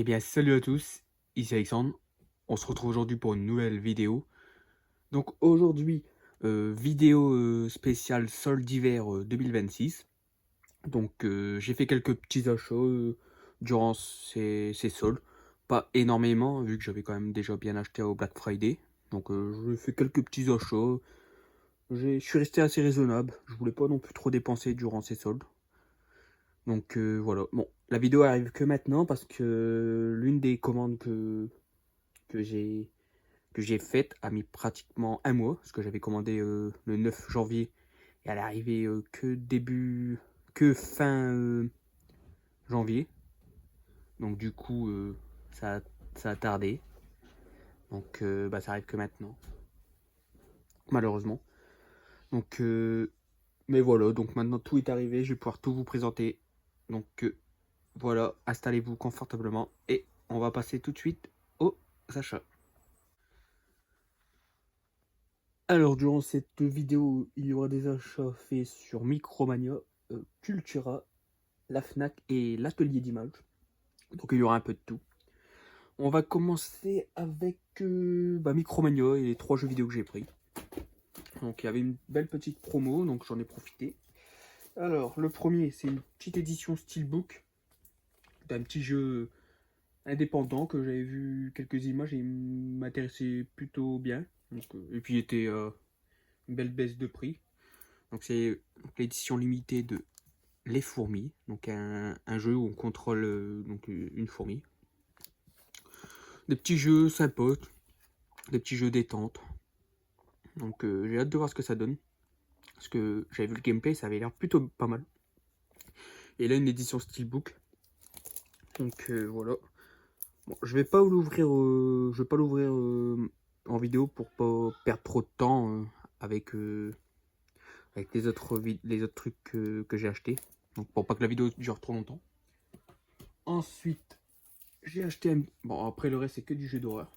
Eh bien, salut à tous, ici Alexandre. On se retrouve aujourd'hui pour une nouvelle vidéo. Donc aujourd'hui, vidéo spéciale soldes d'hiver 2026. Donc j'ai fait quelques petits achats durant ces soldes. Pas énormément, vu que j'avais quand même déjà bien acheté au Black Friday. Donc j'ai fait quelques petits achats. Je suis resté assez raisonnable. Je voulais pas non plus trop dépenser durant ces soldes. Donc voilà. Bon, la vidéo arrive que maintenant parce que l'une des commandes que j'ai que j'ai faite a mis pratiquement un mois, parce que j'avais commandé le 9 janvier et elle est arrivée que fin janvier. Donc du coup, ça, ça a tardé. Donc bah, ça arrive que maintenant, malheureusement. Donc, mais voilà, donc maintenant tout est arrivé, je vais pouvoir tout vous présenter. Donc voilà, installez-vous confortablement et on va passer tout de suite aux achats. Alors, durant cette vidéo, il y aura des achats faits sur Micromania, Cultura, la Fnac et l'atelier d'images. Donc, il y aura un peu de tout. On va commencer avec Micromania et les 3 jeux vidéo que j'ai pris. Donc, il y avait une belle petite promo, donc j'en ai profité. Alors, le premier, c'est une petite édition Steelbook d'un petit jeu indépendant que j'avais vu quelques images et il m'intéressait plutôt bien. Donc, et puis, il était une belle baisse de prix. Donc c'est l'édition limitée de Les Fourmis, donc un jeu où on contrôle donc une fourmi. Des petits jeux sympas, des petits jeux détente. Donc j'ai hâte de voir ce que ça donne. Parce que j'avais vu le gameplay, ça avait l'air plutôt pas mal. Et là une édition Steelbook. Donc voilà. Bon, je vais pas l'ouvrir, en vidéo pour pas perdre trop de temps avec les autres trucs que j'ai achetés. Donc pour pas que la vidéo dure trop longtemps. Ensuite, j'ai acheté un... Bon, après le reste, c'est que du jeu d'horreur.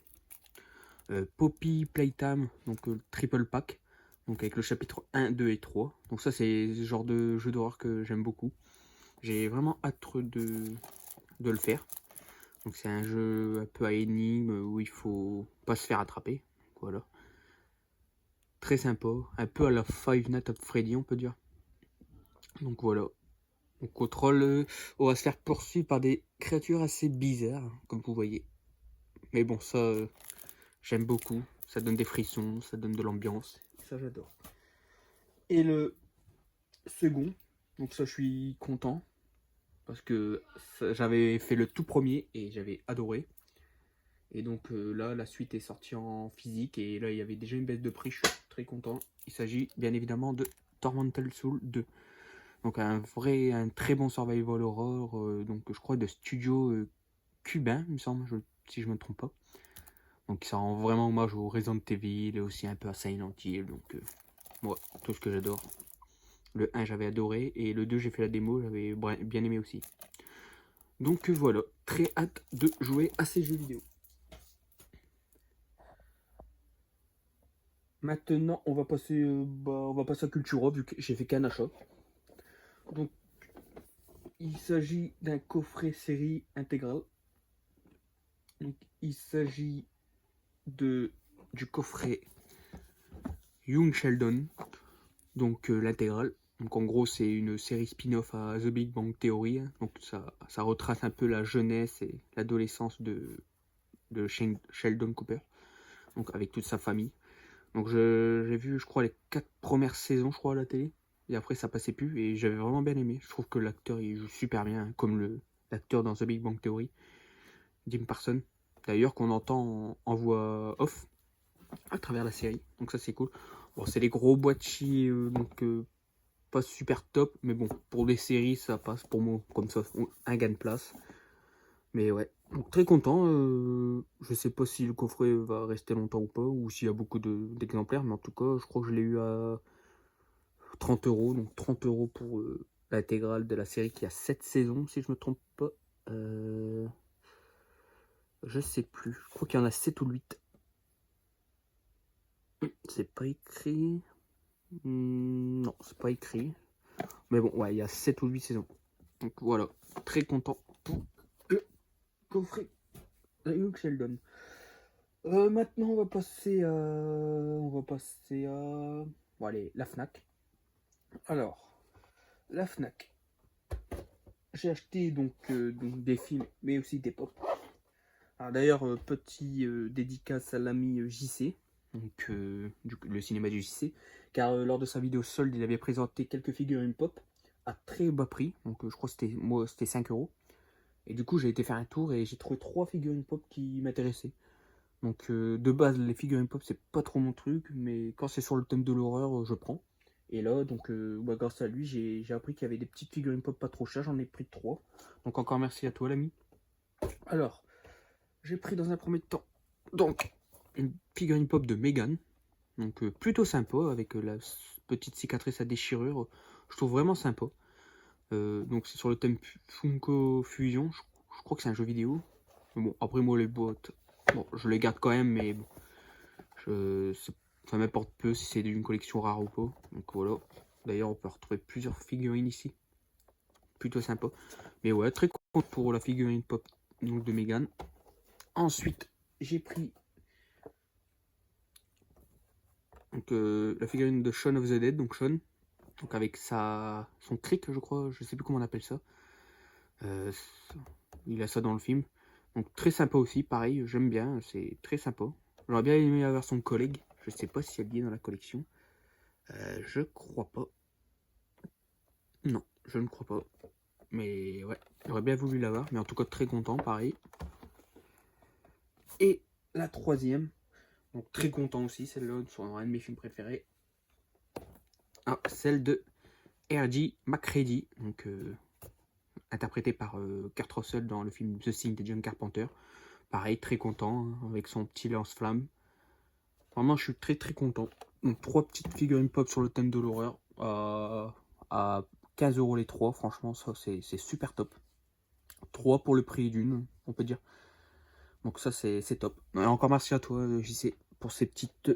Poppy Playtime, donc triple pack. Donc avec le chapitre 1, 2 et 3. Donc ça, c'est le genre de jeu d'horreur que j'aime beaucoup. J'ai vraiment hâte de le faire. Donc c'est un jeu un peu à énigme où il faut pas se faire attraper. Voilà. Très sympa. Un peu à la Five Nights at Freddy, on peut dire. Donc voilà. On contrôle... on va se faire poursuivre par des créatures assez bizarres, comme vous voyez. Mais bon, ça... j'aime beaucoup, ça donne des frissons, ça donne de l'ambiance, ça j'adore. Et le second, donc ça je suis content, parce que j'avais fait le tout premier et j'avais adoré. Et donc là, la suite est sortie en physique et là il y avait déjà une baisse de prix, je suis très content. Il s'agit bien évidemment de Tormental Soul 2. Donc un très bon survival horror, donc je crois de studio cubain, il me semble, si je me trompe pas. Donc ça rend vraiment hommage au Resident Evil et aussi un peu à Silent Hill. Donc moi, tout ce que j'adore. Le 1 j'avais adoré et le 2 j'ai fait la démo, j'avais bien aimé aussi. Donc voilà, très hâte de jouer à ces jeux vidéo. Maintenant on va passer à Cultura vu que j'ai fait qu'un achat. Donc il s'agit d'un coffret série intégrale. Donc il s'agit du coffret Young Sheldon, donc l'intégrale. Donc en gros c'est une série spin-off à The Big Bang Theory. Donc ça retrace un peu la jeunesse et l'adolescence de Sheldon Cooper. Donc avec toute sa famille. Donc j'ai vu je crois les 4 premières saisons je crois à la télé. Et après ça passait plus et j'avais vraiment bien aimé. Je trouve que l'acteur il joue super bien, hein, comme l'acteur dans The Big Bang Theory, Jim Parsons. D'ailleurs qu'on entend en voix off à travers la série. Donc ça c'est cool. Bon c'est les gros boîtiers pas super top, mais bon, pour des séries, ça passe pour moi, comme ça, un gain de place. Mais ouais, donc très content. Je sais pas si le coffret va rester longtemps ou pas, ou s'il y a beaucoup d'exemplaires, mais en tout cas, je crois que je l'ai eu à 30 euros, donc 30 euros pour l'intégrale de la série qui a 7 saisons, si je me trompe pas. Je sais plus, je crois qu'il y en a 7 ou 8. C'est pas écrit. Non, c'est pas écrit. Mais bon, ouais, il y a 7 ou 8 saisons. Donc voilà, très content pour le coffret Luke Sheldon. Maintenant, on va passer à... Bon, allez, la Fnac. Alors, la Fnac. J'ai acheté donc des films, mais aussi des pop. Alors d'ailleurs, petit dédicace à l'ami JC, donc le cinéma du JC, car lors de sa vidéo solde, il avait présenté quelques figurines pop à très bas prix, donc je crois que c'était 5 euros. Et du coup, j'ai été faire un tour et j'ai trouvé 3 figurines pop qui m'intéressaient. Donc de base, les figurines pop, c'est pas trop mon truc, mais quand c'est sur le thème de l'horreur, je prends. Et là, donc bah, grâce à lui, j'ai appris qu'il y avait des petites figurines pop pas trop chères, j'en ai pris 3. Donc encore merci à toi l'ami. Alors, j'ai pris dans un premier temps donc une figurine pop de Megan, donc plutôt sympa avec la petite cicatrice à déchirure, je trouve vraiment sympa. Donc c'est sur le thème Funko Fusion, je crois que c'est un jeu vidéo. Mais bon, après moi les boîtes, bon, je les garde quand même, mais bon, ça m'importe peu si c'est d'une collection rare ou pas. Donc voilà. D'ailleurs, on peut retrouver plusieurs figurines ici, plutôt sympa. Mais ouais, très content pour la figurine pop donc de Megan. Ensuite, j'ai pris donc, la figurine de Shaun of the Dead, donc Shaun, donc avec son cric, je crois, je sais plus comment on appelle ça. Il a ça dans le film. Donc très sympa aussi, pareil, j'aime bien, c'est très sympa. J'aurais bien aimé avoir son collègue, je sais pas si elle est dans la collection. Je crois pas. Non, je ne crois pas. Mais ouais, j'aurais bien voulu l'avoir, mais en tout cas très content, pareil. Et la troisième, donc très content aussi, celle-là, sur un de mes films préférés. Ah, celle de R.J. McCready, donc interprété par Kurt Russell dans le film The Thing de John Carpenter. Pareil, très content, hein, avec son petit lance-flamme. Vraiment, je suis très très content. Donc 3 petites figurines pop sur le thème de l'horreur à 15 euros les 3. Franchement, ça c'est super top. 3 pour le prix d'une, on peut dire. Donc ça c'est top. Et encore merci à toi JC pour ces petites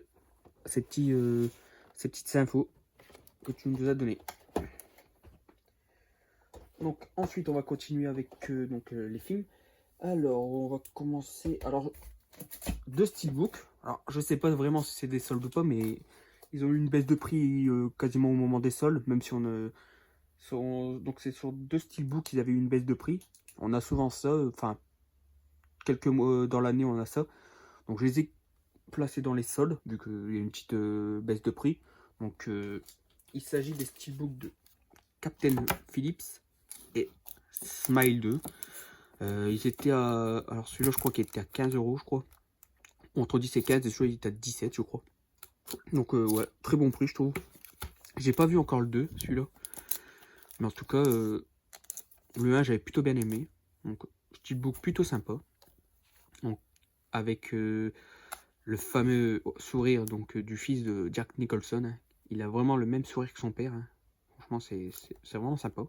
infos que tu nous as données. Donc ensuite on va continuer avec les films. Alors on va commencer. Alors deux steelbooks. Alors je sais pas vraiment si c'est des soldes ou pas, mais ils ont eu une baisse de prix quasiment au moment des soldes, même si donc c'est sur deux steelbooks qu'ils avaient eu une baisse de prix. On a souvent ça, enfin quelques mois dans l'année on a ça. Donc je les ai placés dans les soldes, vu qu'il y a une petite baisse de prix. Donc il s'agit des steelbooks de Captain Phillips et Smile 2. Ils étaient à... Alors celui-là je crois qu'il était à 15 euros je crois. Entre 10 et 15 et celui-là il était à 17 je crois. Donc ouais, très bon prix je trouve. J'ai pas vu encore le 2 celui-là. Mais en tout cas, le 1 j'avais plutôt bien aimé. Donc steelbook plutôt sympa. Donc, avec le fameux sourire donc du fils de Jack Nicholson. Il a vraiment le même sourire que son père. Hein. Franchement, c'est vraiment sympa.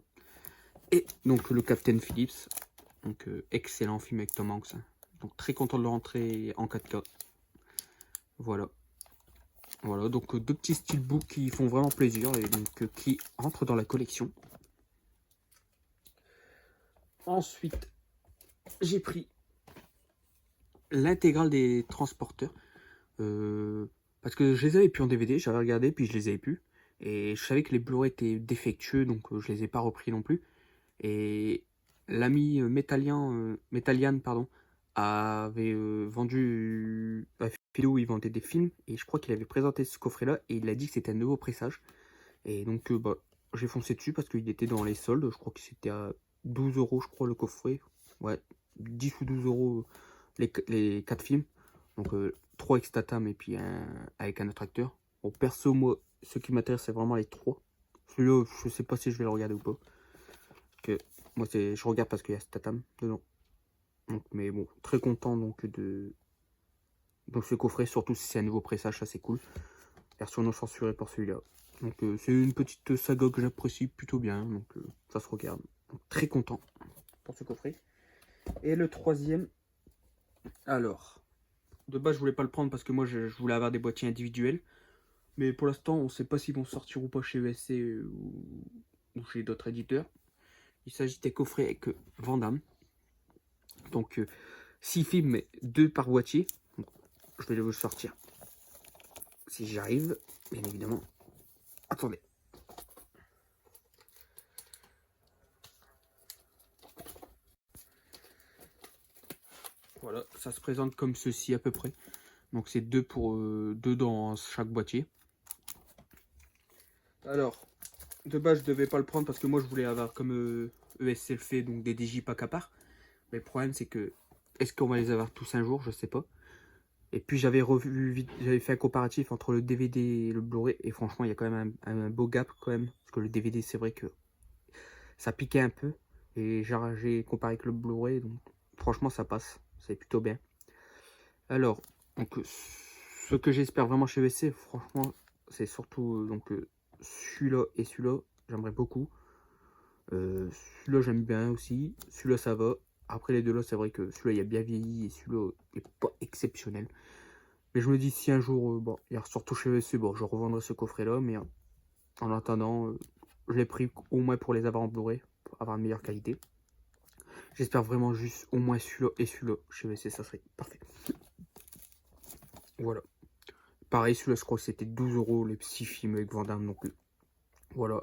Et donc le Captain Phillips. Donc excellent film avec Tom Hanks. Hein. Donc très content de le rentrer en 4K. Voilà. Voilà, donc deux petits steelbooks qui font vraiment plaisir et donc qui entrent dans la collection. Ensuite, j'ai pris l'intégrale des transporteurs. Parce que je les avais plus en DVD, j'avais regardé, puis je les avais plus. Et je savais que les Blu-ray étaient défectueux, donc je les ai pas repris non plus. Et l'ami Metallian, pardon, avait vendu la vidéo où il vendait des films. Et je crois qu'il avait présenté ce coffret-là, et il a dit que c'était un nouveau pressage. Et donc, bah, j'ai foncé dessus parce qu'il était dans les soldes. Je crois que c'était à 12 euros, je crois, le coffret. Ouais, 10 ou 12 euros les 4 films. Donc, 3 extatam et puis un avec un autre acteur. Bon, perso, moi, ce qui m'intéresse, c'est vraiment les 3. Celui-là, je sais pas si je vais le regarder ou pas. Parce que moi, je regarde parce qu'il y a Statham dedans. Donc, mais bon, très content donc donc ce coffret, surtout si c'est un nouveau pressage, ça c'est cool. Version non censurée pour celui-là. Donc c'est une petite saga que j'apprécie plutôt bien, donc ça se regarde. Donc, très content pour ce coffret. Et le troisième, alors, de base je voulais pas le prendre parce que moi je voulais avoir des boîtiers individuels. Mais pour l'instant on sait pas s'ils vont sortir ou pas chez ESC ou chez d'autres éditeurs. Il s'agit des coffrets avec Van Damme. Donc 6 films, mais 2 par boîtier. Bon, je vais vous le sortir. Si j'y arrive, bien évidemment. Attendez. Voilà, ça se présente comme ceci à peu près. Donc c'est 2 dans chaque boîtier. Alors, de base je devais pas le prendre parce que moi je voulais avoir comme ESC le fait, donc des digipack à part. Mais le problème c'est que, est-ce qu'on va les avoir tous un jour? Je sais pas. Et puis j'avais fait un comparatif entre le DVD et le Blu-ray. Et franchement il y a quand même un beau gap quand même. Parce que le DVD c'est vrai que ça piquait un peu. Et j'ai comparé avec le Blu-ray, donc franchement ça passe. C'est plutôt bien. Alors, donc, ce que j'espère vraiment chez ESC, franchement, c'est surtout celui-là et celui-là, j'aimerais beaucoup. Celui-là, j'aime bien aussi. Celui-là, ça va. Après les deux là, c'est vrai que celui-là, il a bien vieilli et celui-là est pas exceptionnel. Mais je me dis, si un jour, bon, il surtout chez ESC, bon, je revendrai ce coffret-là, mais en attendant, je l'ai pris au moins pour les avoir en Blu-ray, pour avoir une meilleure qualité. J'espère vraiment juste au moins celui-là et celui-là chez ESC, ça serait parfait. Voilà. Pareil, celui-là, je crois que c'était 12 € les 6 films avec Van Damme. Donc voilà,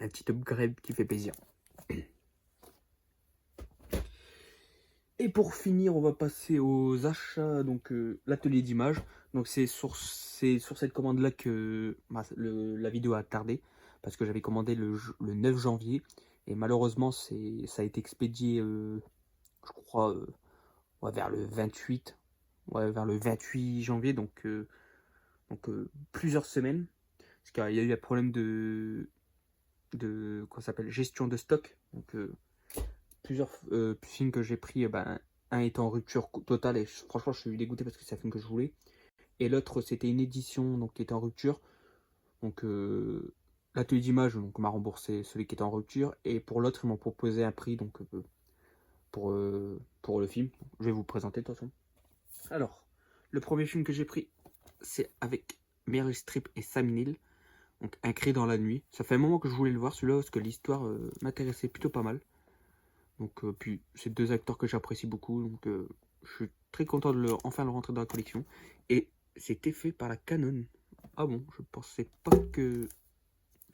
un petit upgrade qui fait plaisir. Et pour finir, on va passer aux achats. Donc l'atelier d'image. Donc c'est sur cette commande-là que la vidéo a tardé. Parce que j'avais commandé le 9 janvier. Et malheureusement, ça a été expédié, je crois, ouais, vers le 28. Ouais, vers le 28 janvier. Donc plusieurs semaines. Parce qu'il y a eu un problème de quoi s'appelle gestion de stock. Donc plusieurs films que j'ai pris, un était en rupture totale et franchement je suis dégoûté parce que c'est un film que je voulais. Et l'autre c'était une édition donc qui était en rupture. Donc l'atelier d'image m'a remboursé celui qui était en rupture et pour l'autre ils m'ont proposé un prix donc pour le film. Je vais vous présenter de toute façon. Alors le premier film que j'ai pris c'est avec Meryl Streep et Sam Neill. Donc Un cri dans la nuit. Ça fait un moment que je voulais le voir celui-là parce que l'histoire m'intéressait plutôt pas mal. Donc puis c'est deux acteurs que j'apprécie beaucoup. Donc je suis très content de enfin le rentrer dans la collection. Et c'était fait par la Canon. Ah bon, je pensais pas que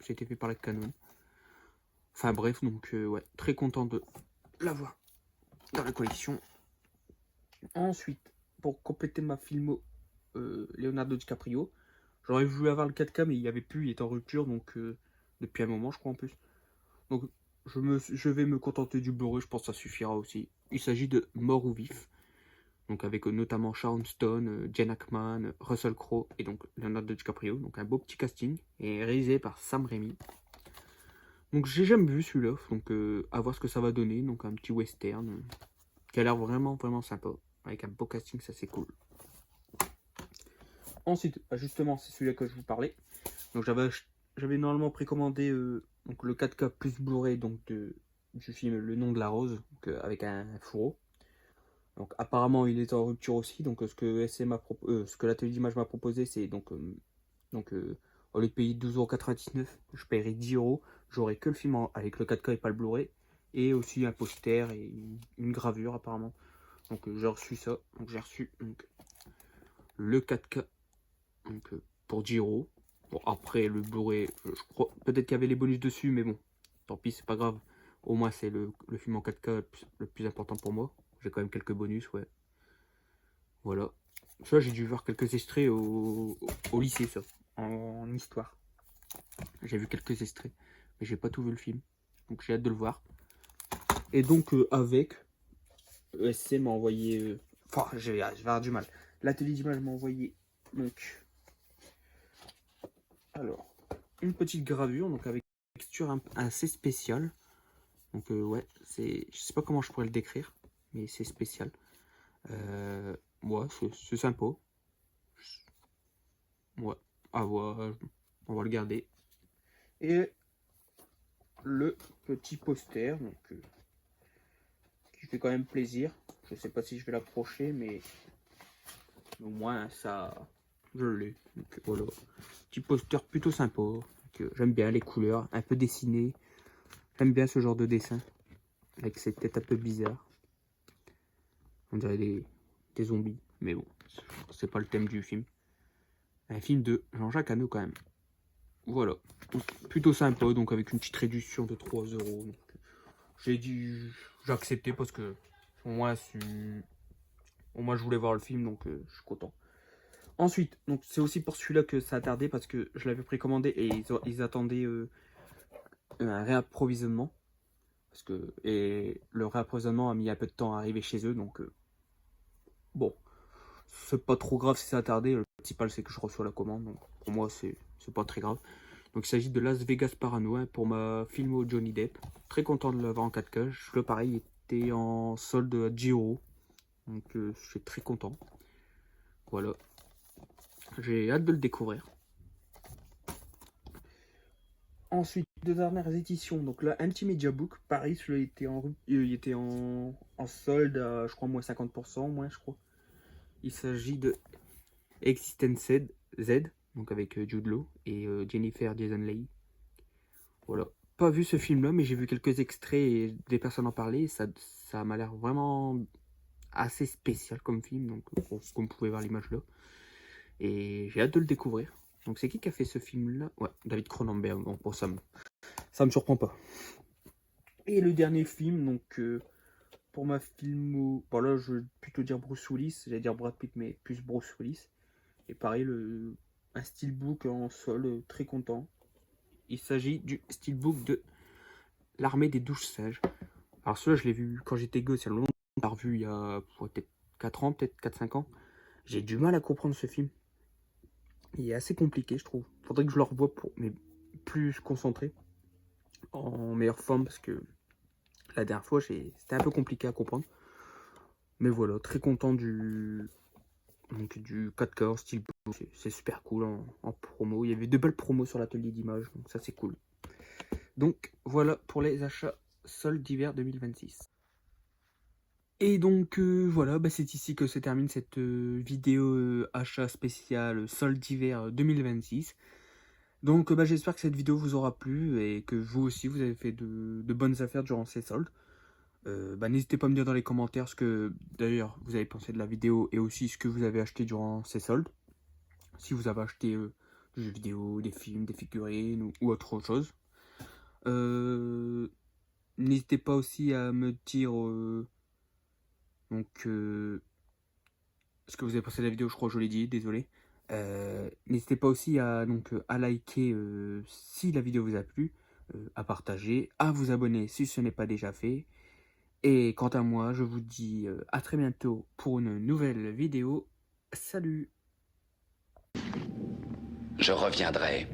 c'était fait par la Canon. Enfin bref, donc ouais, très content de l'avoir dans la collection. Ensuite, pour compléter ma filmo Leonardo DiCaprio, j'aurais voulu avoir le 4K mais il n'y avait plus, il était en rupture donc depuis un moment je crois en plus. Donc je vais me contenter du Blu-ray, je pense que ça suffira aussi. Il s'agit de Mort ou Vif, donc avec notamment Sharon Stone, Jen Hackman, Russell Crowe et donc Leonardo DiCaprio. Donc un beau petit casting et réalisé par Sam Raimi. Donc j'ai jamais vu celui-là, donc à voir ce que ça va donner. Donc un petit western qui a l'air vraiment vraiment sympa, avec un beau casting, ça c'est cool. Ensuite, justement, c'est celui-là que je vous parlais. Donc j'avais normalement précommandé donc le 4K plus Blu-ray donc du film Le Nom de la Rose, donc, avec un fourreau. Donc apparemment il est en rupture aussi. Donc ce que l'atelier d'image m'a proposé, c'est donc au lieu de payer 12,99 €, je paierai 10 €. J'aurai que le film avec le 4K et pas le Blu-ray. Et aussi un poster et une gravure apparemment. Donc j'ai reçu ça. Donc j'ai reçu donc, le 4K donc, pour 10 €. Bon, après le Blu-ray, je crois peut-être qu'il y avait les bonus dessus, mais bon, tant pis, c'est pas grave. Au moins, c'est le film en 4K le plus important pour moi. J'ai quand même quelques bonus, ouais. Voilà. Ça, j'ai dû voir quelques extraits au lycée, ça, en histoire. J'ai vu quelques extraits, mais j'ai pas tout vu le film. Donc j'ai hâte de le voir. Et donc, avec, ESC m'a envoyé. Enfin, je vais avoir du mal. L'atelier d'image m'a envoyé. Donc. Alors, une petite gravure, donc avec une texture assez spéciale. Donc ouais, je sais pas comment je pourrais le décrire, mais c'est spécial. Ouais, c'est sympa. Ouais, à voir, on va le garder. Et le petit poster, donc qui fait quand même plaisir. Je sais pas si je vais l'approcher, mais au moins ça, je l'ai. Donc voilà, petit poster plutôt sympa. J'aime bien les couleurs, un peu dessinées. J'aime bien ce genre de dessin avec cette tête un peu bizarre. On dirait des zombies. Mais bon, c'est pas le thème du film. Un film de Jean-Jacques Hano quand même. Voilà. Donc, plutôt sympa, donc avec une petite réduction de 3 euros. J'ai accepté parce que au moins je voulais voir le film, donc je suis content. Ensuite, donc c'est aussi pour celui-là que ça a tardé parce que je l'avais précommandé et ils attendaient un réapprovisionnement. Et le réapprovisionnement a mis un peu de temps à arriver chez eux, donc bon, c'est pas trop grave si ça a tardé. Le principal c'est que je reçois la commande, donc pour moi c'est pas très grave. Donc il s'agit de Las Vegas Parano hein, pour ma Filmo Johnny Depp. Très content de l'avoir en 4K. Le pareil était en solde à 10 euros, donc je suis très content. Voilà, j'ai hâte de le découvrir. Ensuite, deux dernières éditions. Donc là, Anti-Media Book, pareil, celui-là il était en solde à, je crois, moins 50%, moins, je crois. Il s'agit de Existence Z, donc avec Jude Law et Jennifer Jason Leigh. Voilà. Pas vu ce film-là, mais j'ai vu quelques extraits et des personnes en parler. Et ça m'a l'air vraiment assez spécial comme film, donc comme vous pouvez voir l'image là. Et j'ai hâte de le découvrir. Donc c'est qui a fait ce film-là? Ouais, David Cronenberg. Donc bon, ça me surprend pas. Et le dernier film, donc pour ma filmo, bon là je vais plutôt dire Bruce Willis, j'allais dire Brad Pitt, mais plus Bruce Willis. Et pareil, un steelbook en sol, très content. Il s'agit du steelbook de L'Armée des Douze Sages. Alors celui-là, je l'ai vu quand j'étais gosse, il y a longtemps, je l'ai revu il y a peut-être 4 ans, peut-être 4-5 ans. J'ai du mal à comprendre ce film. Il est assez compliqué, je trouve. Faudrait que je le revoie mais plus concentré, en meilleure forme, parce que la dernière fois, c'était un peu compliqué à comprendre. Mais voilà, très content du 4K style. C'est super cool en promo. Il y avait 2 belles promos sur l'atelier d'image, donc ça c'est cool. Donc voilà pour les achats soldes d'hiver 2026. Et donc voilà, c'est ici que se termine cette vidéo achat spécial soldes d'hiver 2026. Donc j'espère que cette vidéo vous aura plu et que vous aussi vous avez fait de bonnes affaires durant ces soldes. N'hésitez pas à me dire dans les commentaires ce que d'ailleurs vous avez pensé de la vidéo et aussi ce que vous avez acheté durant ces soldes. Si vous avez acheté des jeux vidéo, des films, des figurines ou autre chose. N'hésitez pas aussi à me dire ce que vous avez pensé de la vidéo, je crois que je l'ai dit, désolé. N'hésitez pas aussi à liker si la vidéo vous a plu, à partager, à vous abonner si ce n'est pas déjà fait. Et quant à moi, je vous dis à très bientôt pour une nouvelle vidéo. Salut! Je reviendrai.